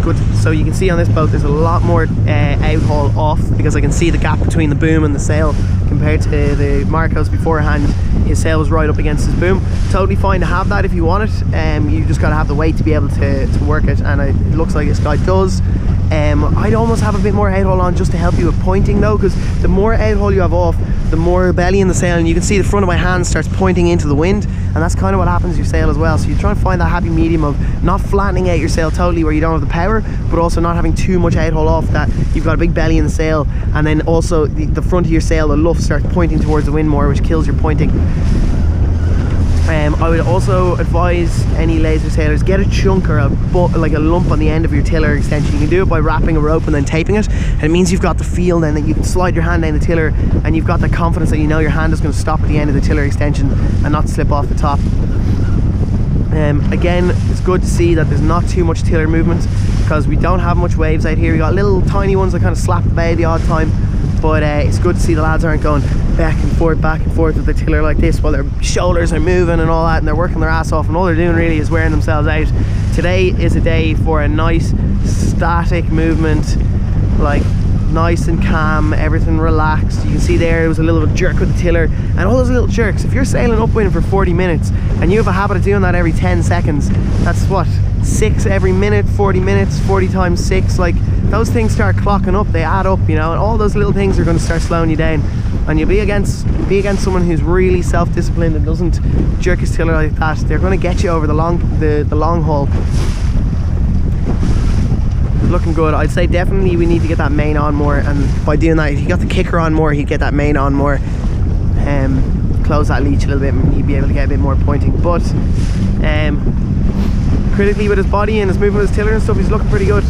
good. So you can see on this boat there's a lot more outhaul off, because I can see the gap between the boom and the sail compared to the Marcos beforehand. His sail was right up against his boom. Totally fine to have that if you want it. You just got to have the weight to be able to work it, and it looks like this guy does. I'd almost have a bit more outhaul on just to help you with pointing though, because the more outhaul you have off, the more belly in the sail, and you can see the front of my hand starts pointing into the wind, and that's kind of what happens to your sail as well. So you try and find that happy medium of not flattening out your sail totally where you don't have the power, but also not having too much outhaul off that you've got a big belly in the sail, and then also the front of your sail, the luff, starts pointing towards the wind more, which kills your pointing. I would also advise any laser sailors, get a chunk or like a lump on the end of your tiller extension. You can do it by wrapping a rope and then taping it, and it means you've got the feel then that you can slide your hand down the tiller, and you've got the confidence that you know your hand is going to stop at the end of the tiller extension and not slip off the top. Again, it's good to see that there's not too much tiller movement, because we don't have much waves out here. We got little tiny ones that kind of slap the bay the odd time, but it's good to see the lads aren't going back and forth with the tiller like this while their shoulders are moving and all that, and they're working their ass off, and all they're doing really is wearing themselves out. Today is a day for a nice static movement, like nice and calm, everything relaxed. You can see there was a little jerk with the tiller, and all those little jerks, if you're sailing upwind for 40 minutes and you have a habit of doing that every 10 seconds, that's what, 6 every minute, 40 minutes, 40 times 6, like those things start clocking up, they add up, you know, and all those little things are going to start slowing you down, and you'll be against someone who's really self-disciplined and doesn't jerk his tiller like that. They're going to get you over the long haul. Looking good. I'd say definitely we need to get that main on more, and by doing that, if you got the kicker on more, he'd get that main on more, close that leech a little bit, and he'd be able to get a bit more pointing. But critically, with his body and his movement, his tiller and stuff, he's looking pretty good.